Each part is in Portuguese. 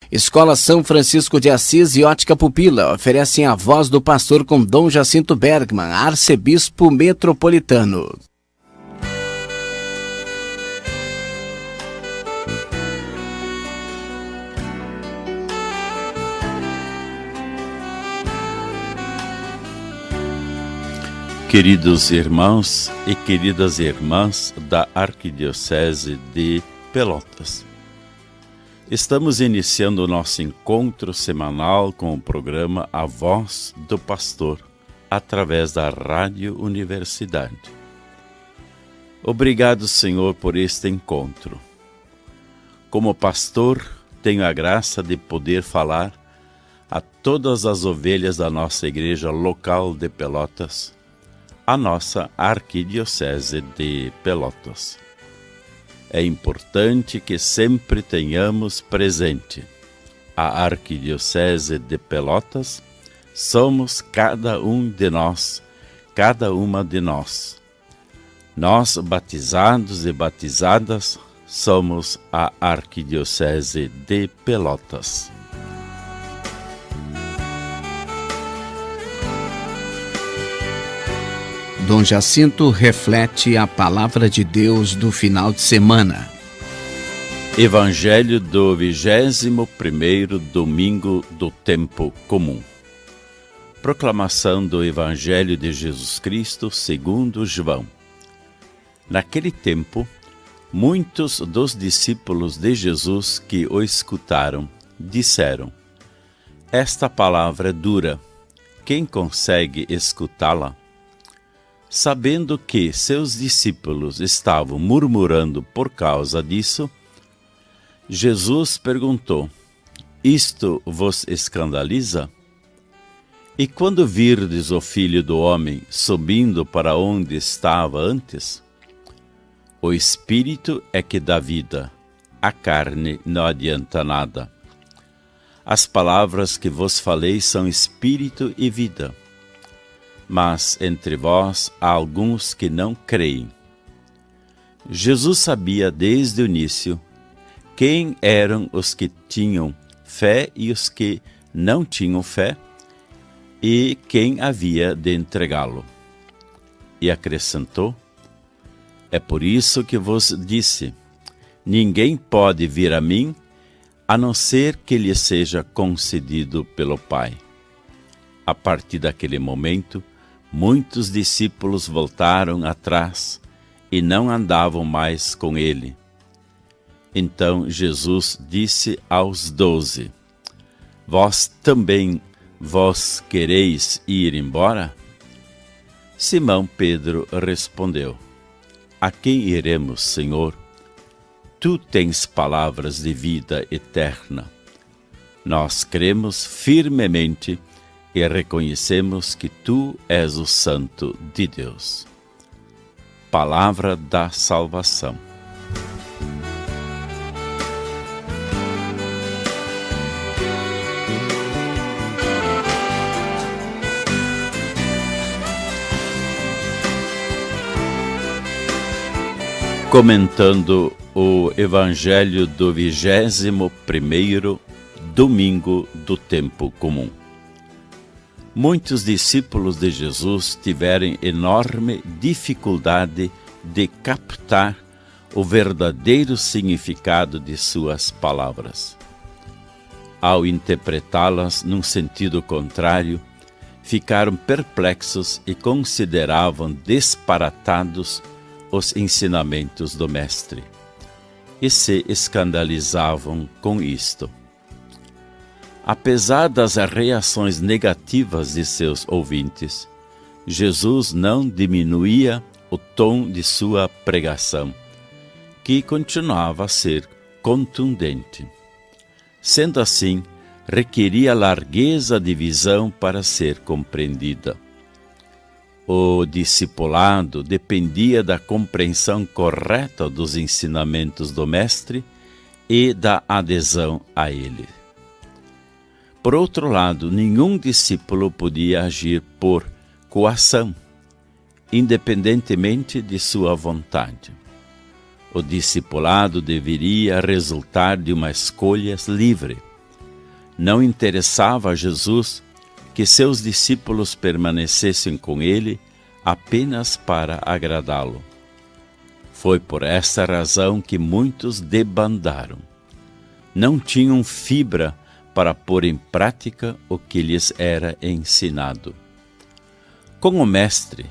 Escola São Francisco de Assis e Ótica Pupila oferecem a voz do pastor com Dom Jacinto Bergman, arcebispo metropolitano. Queridos irmãos e queridas irmãs da Arquidiocese de Pelotas, estamos iniciando o nosso encontro semanal com o programa A Voz do Pastor, através da Rádio Universidade. Obrigado, Senhor, por este encontro. Como pastor, tenho a graça de poder falar a todas as ovelhas da nossa igreja local de Pelotas, a nossa Arquidiocese de Pelotas. É importante que sempre tenhamos presente: a Arquidiocese de Pelotas somos cada um de nós, cada uma de nós. Nós, batizados e batizadas, somos a Arquidiocese de Pelotas. Dom Jacinto reflete a palavra de Deus do final de semana. Evangelho do 21º domingo do tempo comum. Proclamação do Evangelho de Jesus Cristo segundo João. Naquele tempo, muitos dos discípulos de Jesus que o escutaram disseram: "Esta palavra é dura, quem consegue escutá-la?" Sabendo que seus discípulos estavam murmurando por causa disso, Jesus perguntou: "Isto vos escandaliza? E quando virdes o Filho do Homem subindo para onde estava antes? O Espírito é que dá vida, a carne não adianta nada. As palavras que vos falei são Espírito e vida. Mas entre vós há alguns que não creem." Jesus sabia desde o início quem eram os que tinham fé e os que não tinham fé, e quem havia de entregá-lo. E acrescentou: "É por isso que vos disse, ninguém pode vir a mim, a não ser que lhe seja concedido pelo Pai." A partir daquele momento, muitos discípulos voltaram atrás e não andavam mais com ele. Então Jesus disse aos 12: "Vós também quereis ir embora?" Simão Pedro respondeu: "A quem iremos, Senhor? Tu tens palavras de vida eterna. Nós cremos firmemente e reconhecemos que Tu és o Santo de Deus." Palavra da salvação. Comentando o Evangelho do 21º domingo do tempo comum. Muitos discípulos de Jesus tiveram enorme dificuldade de captar o verdadeiro significado de suas palavras. Ao interpretá-las num sentido contrário, ficaram perplexos e consideravam disparatados os ensinamentos do Mestre, e se escandalizavam com isto. Apesar das reações negativas de seus ouvintes, Jesus não diminuía o tom de sua pregação, que continuava a ser contundente. Sendo assim, requeria largueza de visão para ser compreendida. O discipulado dependia da compreensão correta dos ensinamentos do Mestre e da adesão a ele. Por outro lado, nenhum discípulo podia agir por coação, independentemente de sua vontade. O discipulado deveria resultar de uma escolha livre, Não interessava a Jesus que seus discípulos permanecessem com ele apenas para agradá-lo. Foi por esta razão que muitos debandaram. Não tinham fibra para pôr em prática o que lhes era ensinado. Com o Mestre,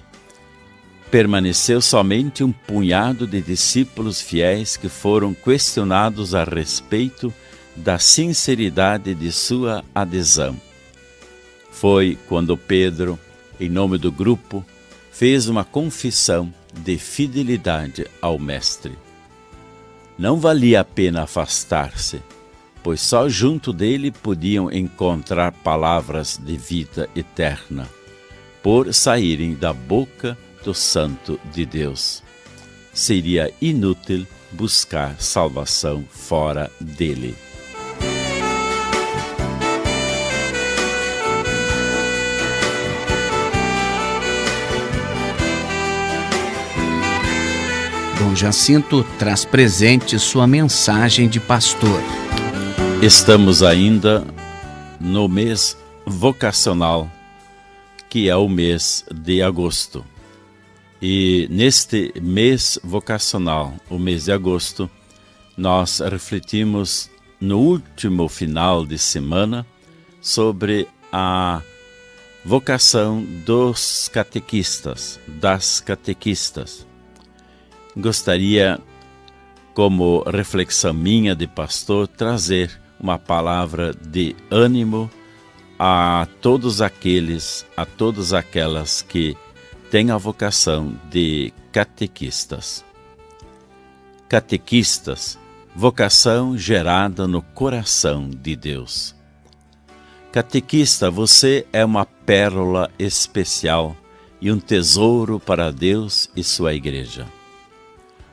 permaneceu somente um punhado de discípulos fiéis que foram questionados a respeito da sinceridade de sua adesão. Foi quando Pedro, em nome do grupo, fez uma confissão de fidelidade ao Mestre. Não valia a pena afastar-se, pois só junto dele podiam encontrar palavras de vida eterna, por saírem da boca do Santo de Deus. Seria inútil buscar salvação fora dele. Dom Jacinto traz presente sua mensagem de pastor. Estamos ainda no mês vocacional, que é o mês de agosto. E neste mês vocacional, o mês de agosto, nós refletimos no último final de semana sobre a vocação dos catequistas, das catequistas. Gostaria, como reflexão minha de pastor, trazer uma palavra de ânimo a todos aqueles, a todas aquelas que têm a vocação de catequistas. Catequistas, vocação gerada no coração de Deus. Catequista, você é uma pérola especial e um tesouro para Deus e sua igreja.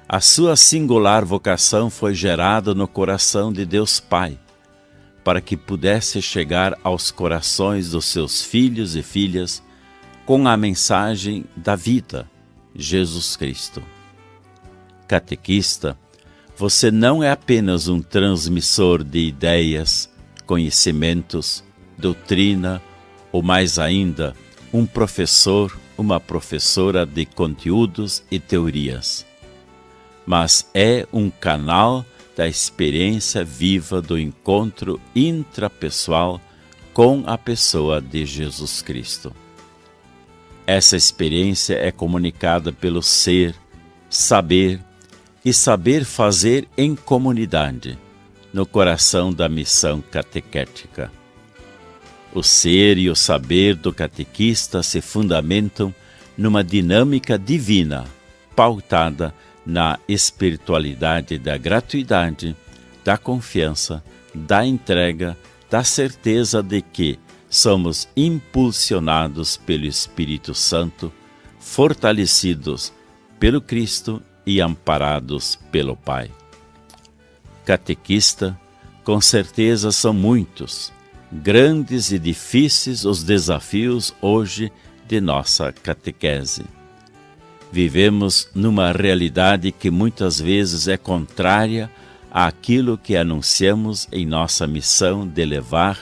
A sua singular vocação foi gerada no coração de Deus Pai, para que pudesse chegar aos corações dos seus filhos e filhas com a mensagem da vida, Jesus Cristo. Catequista, você não é apenas um transmissor de ideias, conhecimentos, doutrina, ou mais ainda, um professor, uma professora de conteúdos e teorias, mas é um canal da experiência viva do encontro intrapessoal com a pessoa de Jesus Cristo. Essa experiência é comunicada pelo ser, saber e saber fazer em comunidade, no coração da missão catequética. O ser e o saber do catequista se fundamentam numa dinâmica divina, pautada na espiritualidade da gratuidade, da confiança, da entrega, da certeza de que somos impulsionados pelo Espírito Santo, fortalecidos pelo Cristo e amparados pelo Pai. Catequista, com certeza são muitos, grandes e difíceis os desafios hoje de nossa catequese. Vivemos numa realidade que muitas vezes é contrária àquilo que anunciamos em nossa missão de levar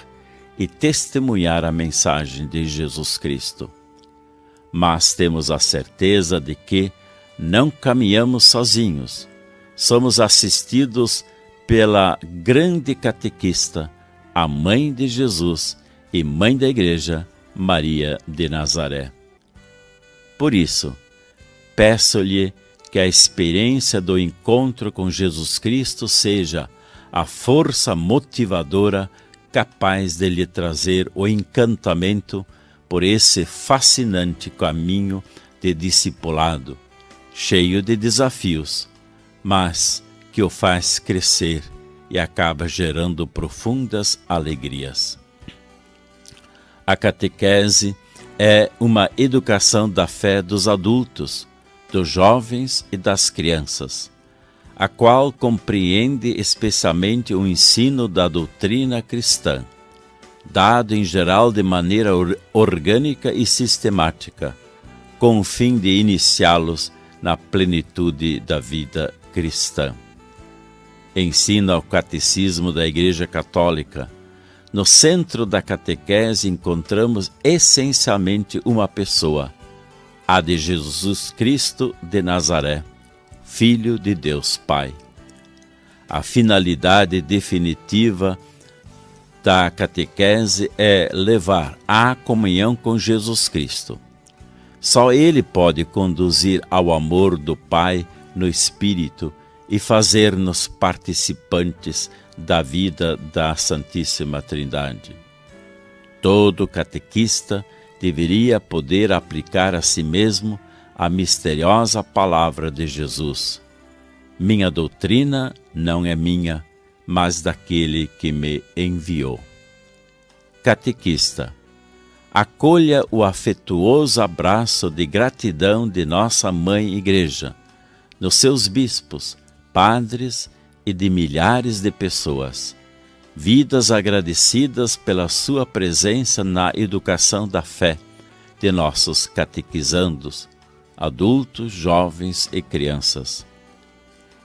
e testemunhar a mensagem de Jesus Cristo. Mas temos a certeza de que não caminhamos sozinhos. Somos assistidos pela grande catequista, a Mãe de Jesus e Mãe da Igreja, Maria de Nazaré. Por isso, peço-lhe que a experiência do encontro com Jesus Cristo seja a força motivadora capaz de lhe trazer o encantamento por esse fascinante caminho de discipulado, cheio de desafios, mas que o faz crescer e acaba gerando profundas alegrias. A catequese é uma educação da fé dos adultos, dos jovens e das crianças, a qual compreende especialmente o ensino da doutrina cristã, dado em geral de maneira orgânica e sistemática, com o fim de iniciá-los na plenitude da vida cristã. Ensina o Catecismo da Igreja Católica, No centro da catequese encontramos essencialmente uma pessoa, a de Jesus Cristo de Nazaré, Filho de Deus Pai. A finalidade definitiva da catequese é levar à comunhão com Jesus Cristo. Só Ele pode conduzir ao amor do Pai no Espírito e fazer-nos participantes da vida da Santíssima Trindade. Todo catequista deveria poder aplicar a si mesmo a misteriosa palavra de Jesus: minha doutrina não é minha, mas daquele que me enviou. Catequista, acolha o afetuoso abraço de gratidão de nossa Mãe Igreja, nos seus bispos, padres e de milhares de pessoas, vidas agradecidas pela sua presença na educação da fé de nossos catequizandos, adultos, jovens e crianças.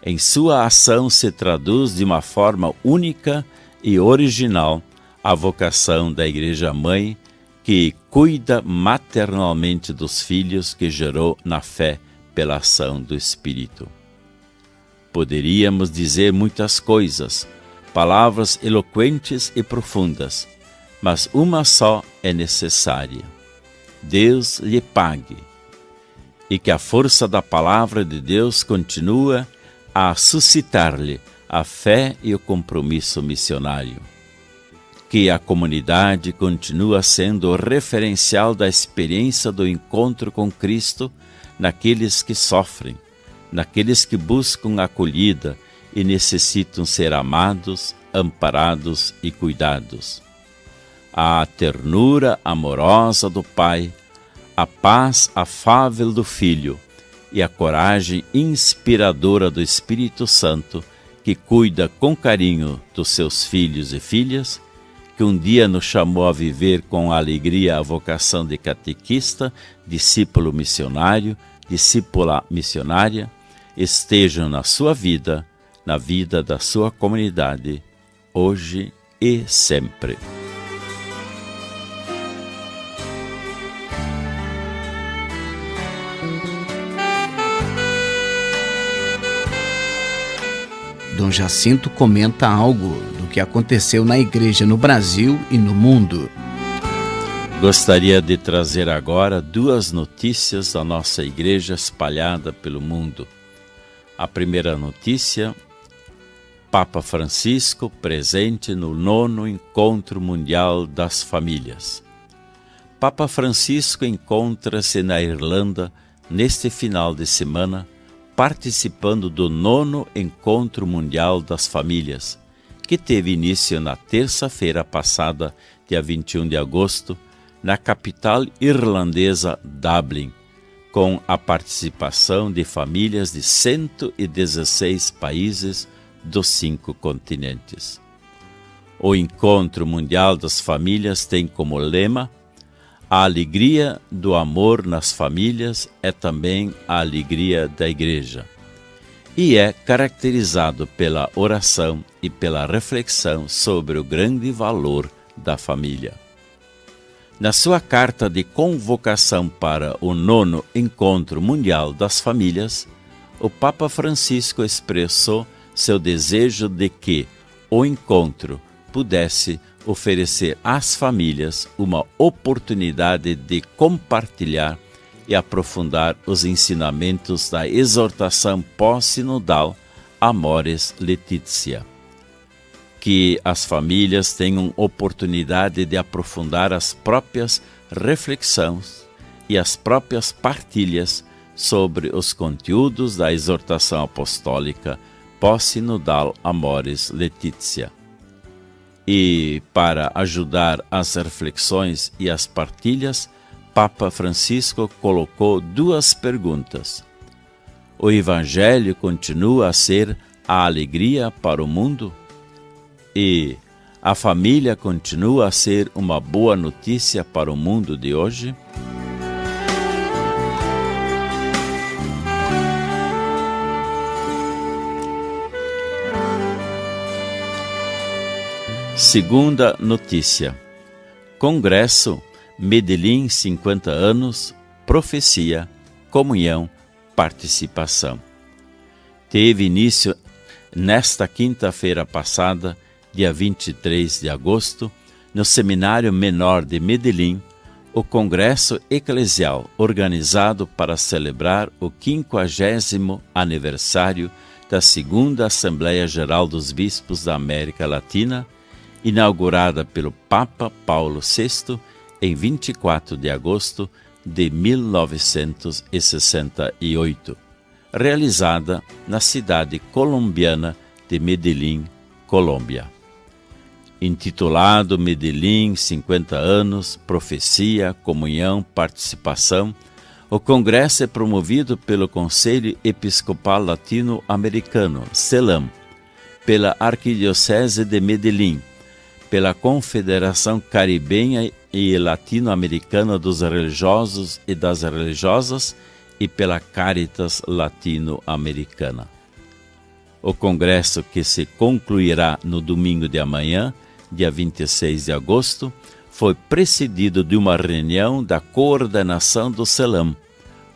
Em sua ação se traduz de uma forma única e original a vocação da Igreja Mãe, que cuida maternalmente dos filhos que gerou na fé pela ação do Espírito. Poderíamos dizer muitas coisas, palavras eloquentes e profundas, mas uma só é necessária: Deus lhe pague, e que a força da palavra de Deus continua a suscitar-lhe a fé e o compromisso missionário. Que a comunidade continua sendo o referencial da experiência do encontro com Cristo naqueles que sofrem, naqueles que buscam acolhida e necessitam ser amados, amparados e cuidados. A ternura amorosa do Pai, a paz afável do Filho e a coragem inspiradora do Espírito Santo, que cuida com carinho dos seus filhos e filhas, que um dia nos chamou a viver com alegria a vocação de catequista, discípulo missionário, discípula missionária, estejam na sua vida, na vida da sua comunidade, hoje e sempre. Dom Jacinto comenta algo do que aconteceu na igreja no Brasil e no mundo. Gostaria de trazer agora duas notícias da nossa igreja espalhada pelo mundo. A primeira notícia: Papa Francisco presente no 9º Encontro Mundial das Famílias. Papa Francisco encontra-se na Irlanda neste final de semana, participando do 9º Encontro Mundial das Famílias, que teve início na terça-feira passada, dia 21 de agosto, na capital irlandesa Dublin, com a participação de famílias de 116 países dos 5 continentes. O Encontro Mundial das Famílias tem como lema: a alegria do amor nas famílias é também a alegria da Igreja, e é caracterizado pela oração e pela reflexão sobre o grande valor da família. Na sua carta de convocação para o 9º Encontro Mundial das Famílias, o Papa Francisco expressou seu desejo de que o encontro pudesse oferecer às famílias uma oportunidade de compartilhar e aprofundar os ensinamentos da exortação pós-sinodal Amoris Laetitia. Que as famílias tenham oportunidade de aprofundar as próprias reflexões e as próprias partilhas sobre os conteúdos da exortação apostólica pós-sinodal Amoris Laetitia. E, para ajudar as reflexões e as partilhas, Papa Francisco colocou duas perguntas. O Evangelho continua a ser a alegria para o mundo? E a família continua a ser uma boa notícia para o mundo de hoje? Segunda notícia. Congresso Medellín 50 anos, profecia, comunhão, participação. Teve início nesta quinta-feira passada, dia 23 de agosto, no Seminário Menor de Medellín, o Congresso Eclesial organizado para celebrar o 50º aniversário da Segunda Assembleia Geral dos Bispos da América Latina, inaugurada pelo Papa Paulo VI em 24 de agosto de 1968, realizada na cidade colombiana de Medellín, Colômbia. Intitulado Medellín 50 anos, profecia, comunhão, participação, o congresso é promovido pelo Conselho Episcopal Latino-Americano, CELAM, pela Arquidiocese de Medellín, pela Confederação Caribenha e Latino-Americana dos Religiosos e das Religiosas e pela Caritas Latino-Americana. O congresso, que se concluirá no domingo de amanhã, dia 26 de agosto, foi precedido de uma reunião da coordenação do CELAM,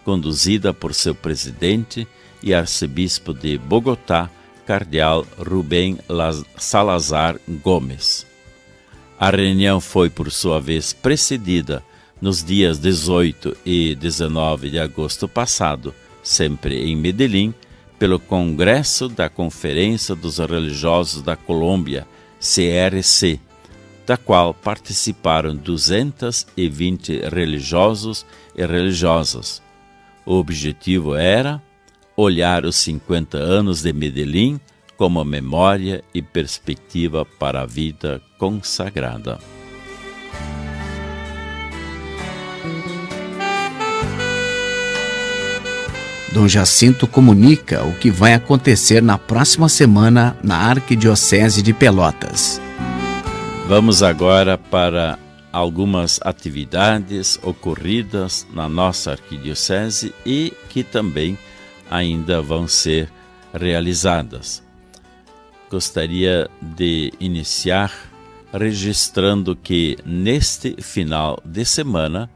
conduzida por seu presidente e arcebispo de Bogotá, cardeal Rubén Salazar Gomes. A reunião foi, por sua vez, precedida nos dias 18 e 19 de agosto passado, sempre em Medellín, pelo Congresso da Conferência dos Religiosos da Colômbia, CRC, da qual participaram 220 religiosos e religiosas. O objetivo era olhar os 50 anos de Medellín como memória e perspectiva para a vida consagrada. Dom Jacinto comunica o que vai acontecer na próxima semana na Arquidiocese de Pelotas. Vamos agora para algumas atividades ocorridas na nossa arquidiocese e que também ainda vão ser realizadas. Gostaria de iniciar registrando que neste final de semana,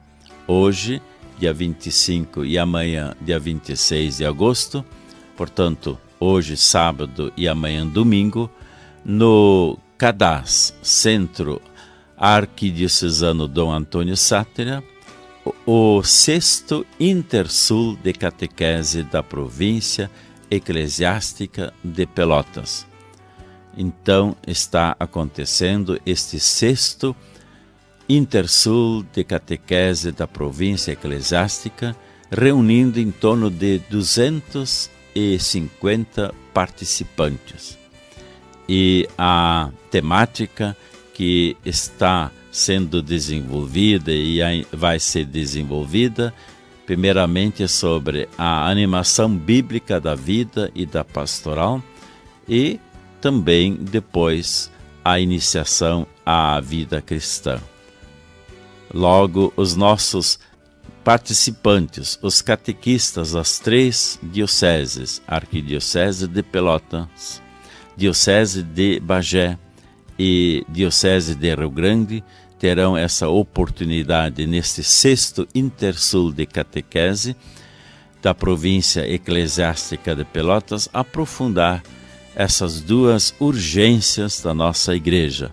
hoje, dia 25 e amanhã, dia 26 de agosto, portanto, hoje sábado e amanhã domingo, no CADAS, Centro Arquidiocesano Dom Antônio Sátera, o 6º Intersul de Catequese da Província Eclesiástica de Pelotas. Então, está acontecendo este 6º Intersul de Catequese da Província Eclesiástica, reunindo em torno de 250 participantes. E a temática que está sendo desenvolvida e vai ser desenvolvida, primeiramente sobre a animação bíblica da vida e da pastoral e também depois a iniciação à vida cristã. Logo, os nossos participantes, os catequistas das 3 dioceses, Arquidiocese de Pelotas, Diocese de Bagé e Diocese de Rio Grande, terão essa oportunidade neste 6º Intersul de Catequese da Província Eclesiástica de Pelotas aprofundar essas duas urgências da nossa Igreja,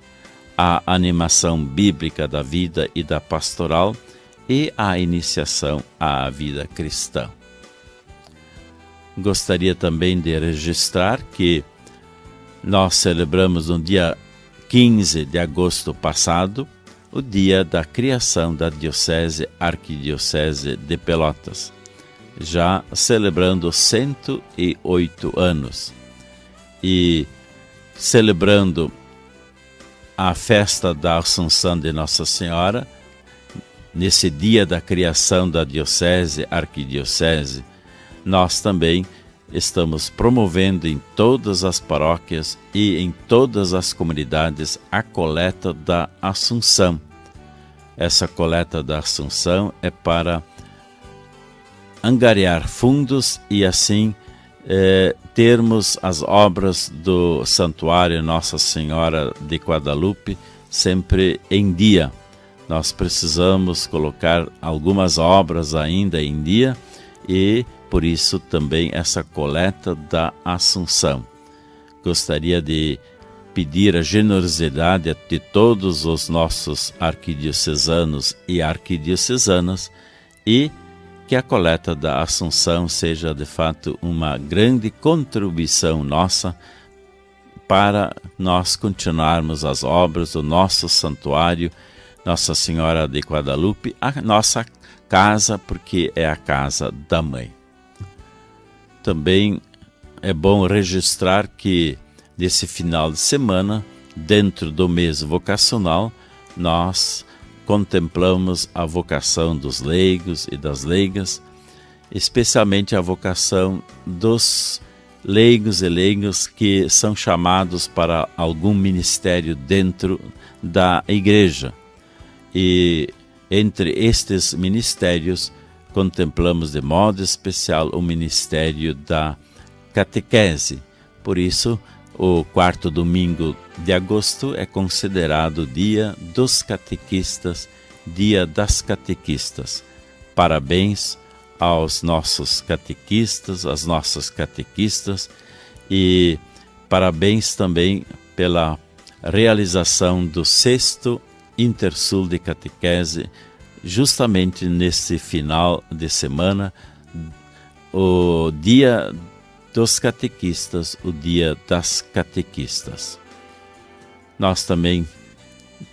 a animação bíblica da vida e da pastoral e a iniciação à vida cristã. Gostaria também de registrar que nós celebramos no dia 15 de agosto passado o dia da criação da Arquidiocese de Pelotas, já celebrando 108 anos. E celebrando a festa da Assunção de Nossa Senhora, nesse dia da criação da Arquidiocese, nós também estamos promovendo em todas as paróquias e em todas as comunidades a coleta da Assunção. Essa coleta da Assunção é para angariar fundos e assim termos as obras do Santuário Nossa Senhora de Guadalupe sempre em dia. Nós precisamos colocar algumas obras ainda em dia e, por isso, também essa coleta da Assunção. Gostaria de pedir a generosidade de todos os nossos arquidiocesanos e arquidiocesanas e que a coleta da Assunção seja, de fato, uma grande contribuição nossa para nós continuarmos as obras do nosso santuário Nossa Senhora de Guadalupe, a nossa casa, porque é a casa da Mãe. Também é bom registrar que nesse final de semana, dentro do mês vocacional, nós contemplamos a vocação dos leigos e das leigas, especialmente a vocação dos leigos e leigas que são chamados para algum ministério dentro da igreja. E entre estes ministérios, contemplamos de modo especial o ministério da catequese. Por isso, o 4º domingo de agosto é considerado Dia dos Catequistas, Dia das Catequistas. Parabéns aos nossos catequistas, às nossas catequistas, e parabéns também pela realização do 6º Intersul de Catequese, justamente nesse final de semana, o Dia dos Catequistas, o Dia das Catequistas. Nós também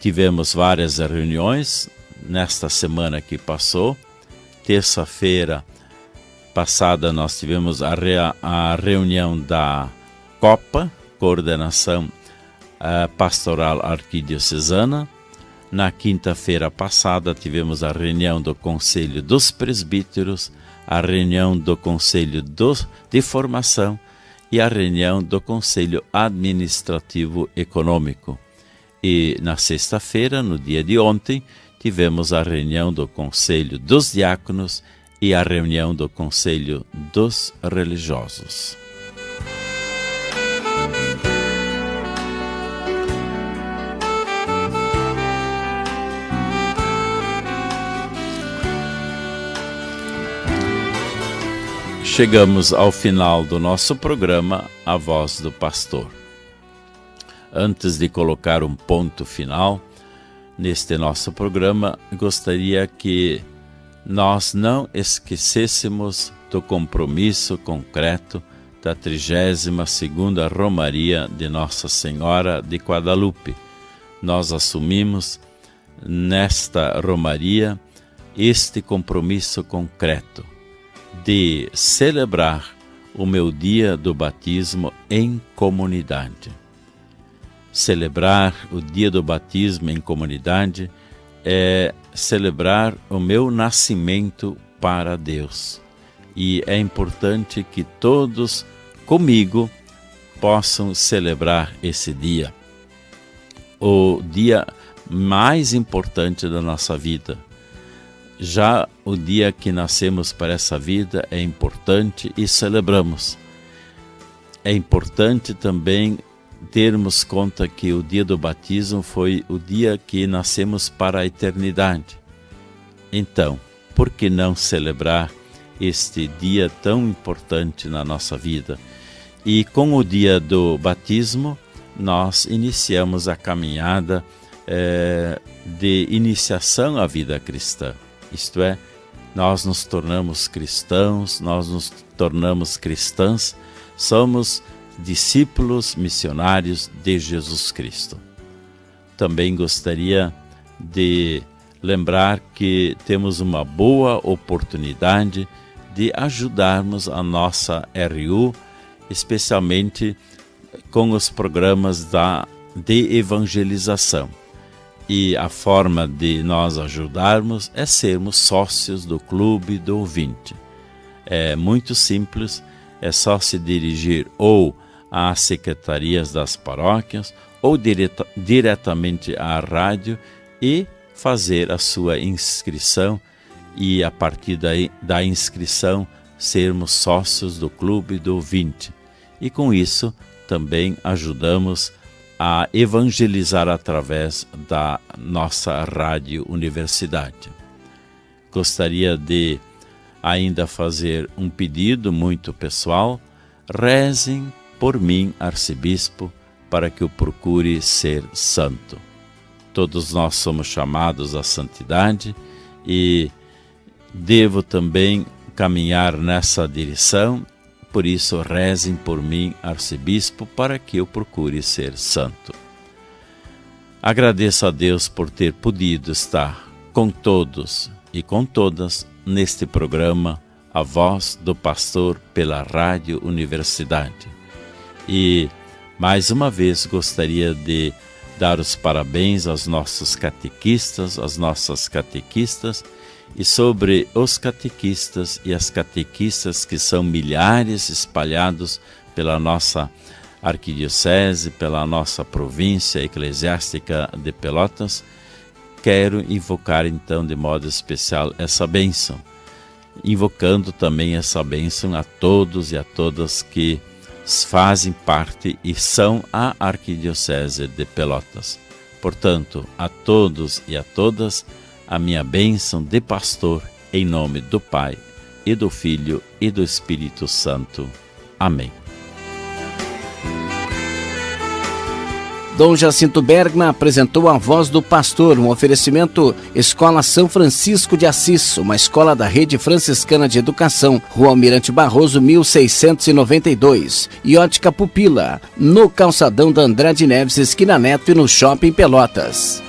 tivemos várias reuniões nesta semana que passou. Terça-feira passada nós tivemos a reunião da Copa, Coordenação Pastoral Arquidiocesana. Na quinta-feira passada tivemos a reunião do Conselho dos Presbíteros, a reunião do Conselho de Formação e a reunião do Conselho Administrativo Econômico. E na sexta-feira, no dia de ontem, tivemos a reunião do Conselho dos Diáconos e a reunião do Conselho dos Religiosos. Chegamos ao final do nosso programa, A Voz do Pastor. Antes de colocar um ponto final neste nosso programa, gostaria que nós não esquecêssemos do compromisso concreto da 32ª Romaria de Nossa Senhora de Guadalupe. Nós assumimos nesta Romaria este compromisso concreto de celebrar o meu dia do batismo em comunidade. Celebrar o dia do batismo em comunidade é celebrar o meu nascimento para Deus. E é importante que todos comigo possam celebrar esse dia. O dia mais importante da nossa vida. Já o dia que nascemos para essa vida é importante e celebramos. É importante também termos conta que o dia do batismo foi o dia que nascemos para a eternidade. Então, por que não celebrar este dia tão importante na nossa vida? E com o dia do batismo, nós iniciamos a caminhada de iniciação à vida cristã. Isto é, nós nos tornamos cristãos, nós nos tornamos cristãs, somos discípulos missionários de Jesus Cristo. Também gostaria de lembrar que temos uma boa oportunidade de ajudarmos a nossa RU, especialmente com os programas de evangelização. E a forma de nós ajudarmos é sermos sócios do Clube do Ouvinte. É muito simples, é só se dirigir ou às secretarias das paróquias ou diretamente à rádio e fazer a sua inscrição e a partir da inscrição sermos sócios do Clube do Ouvinte. e com isso também ajudamos a evangelizar através da nossa Rádio Universidade. Gostaria de ainda fazer um pedido muito pessoal: rezem por mim, arcebispo, para que eu procure ser santo. Todos nós somos chamados à santidade e devo também caminhar nessa direção. Por isso, rezem por mim, arcebispo, para que eu procure ser santo. Agradeço a Deus por ter podido estar com todos e com todas neste programa A Voz do Pastor pela Rádio Universidade. E, mais uma vez, gostaria de dar os parabéns aos nossos catequistas, às nossas catequistas, e sobre os catequistas e as catequistas, que são milhares espalhados pela nossa arquidiocese, pela nossa província eclesiástica de Pelotas, quero invocar então de modo especial essa bênção, invocando também essa bênção a todos e a todas que fazem parte e são a arquidiocese de Pelotas. Portanto, a todos e a todas, a minha bênção de pastor, em nome do Pai, e do Filho, e do Espírito Santo. Amém. Dom Jacinto Bergman apresentou A Voz do Pastor, um oferecimento Escola São Francisco de Assis, uma escola da Rede Franciscana de Educação, Rua Almirante Barroso, 1692. E Ótica Pupila, no calçadão da Andrade Neves, esquina Neto, e no Shopping Pelotas.